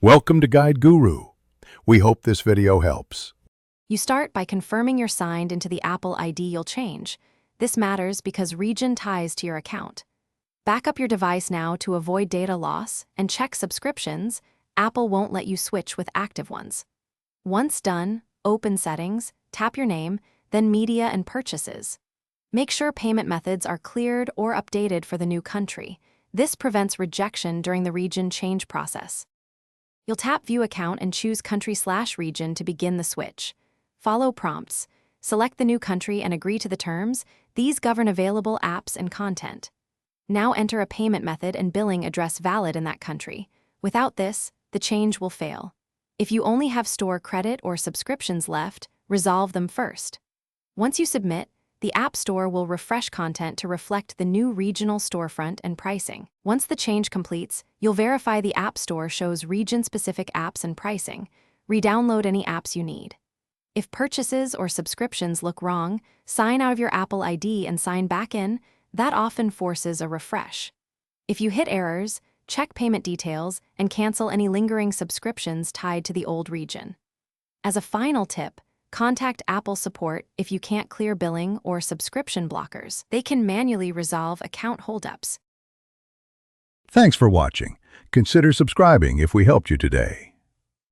Welcome to Guide Guru. We hope this video helps. You start by confirming you're signed into the Apple ID you'll change. This matters because region ties to your account. Back up your device now to avoid data loss and check subscriptions. Apple won't let you switch with active ones. Once done, open Settings, tap your name, then Media and Purchases. Make sure payment methods are cleared or updated for the new country. This prevents rejection during the region change process. You'll tap View Account and choose Country/Region to begin the switch. Follow prompts. Select the new country and agree to the terms. These govern available apps and content. Now enter a payment method and billing address valid in that country. Without this, the change will fail. If you only have store credit or subscriptions left, resolve them first. Once you submit, the App Store will refresh content to reflect the new regional storefront and pricing. Once the change completes, you'll verify the App Store shows region-specific apps and pricing. Re-download any apps you need. If purchases or subscriptions look wrong, sign out of your Apple ID and sign back in. That often forces a refresh. If you hit errors, check payment details and cancel any lingering subscriptions tied to the old region. As a final tip, contact Apple support if you can't clear billing or subscription blockers. They can manually resolve account holdups. Thanks for watching. Consider subscribing if we helped you today.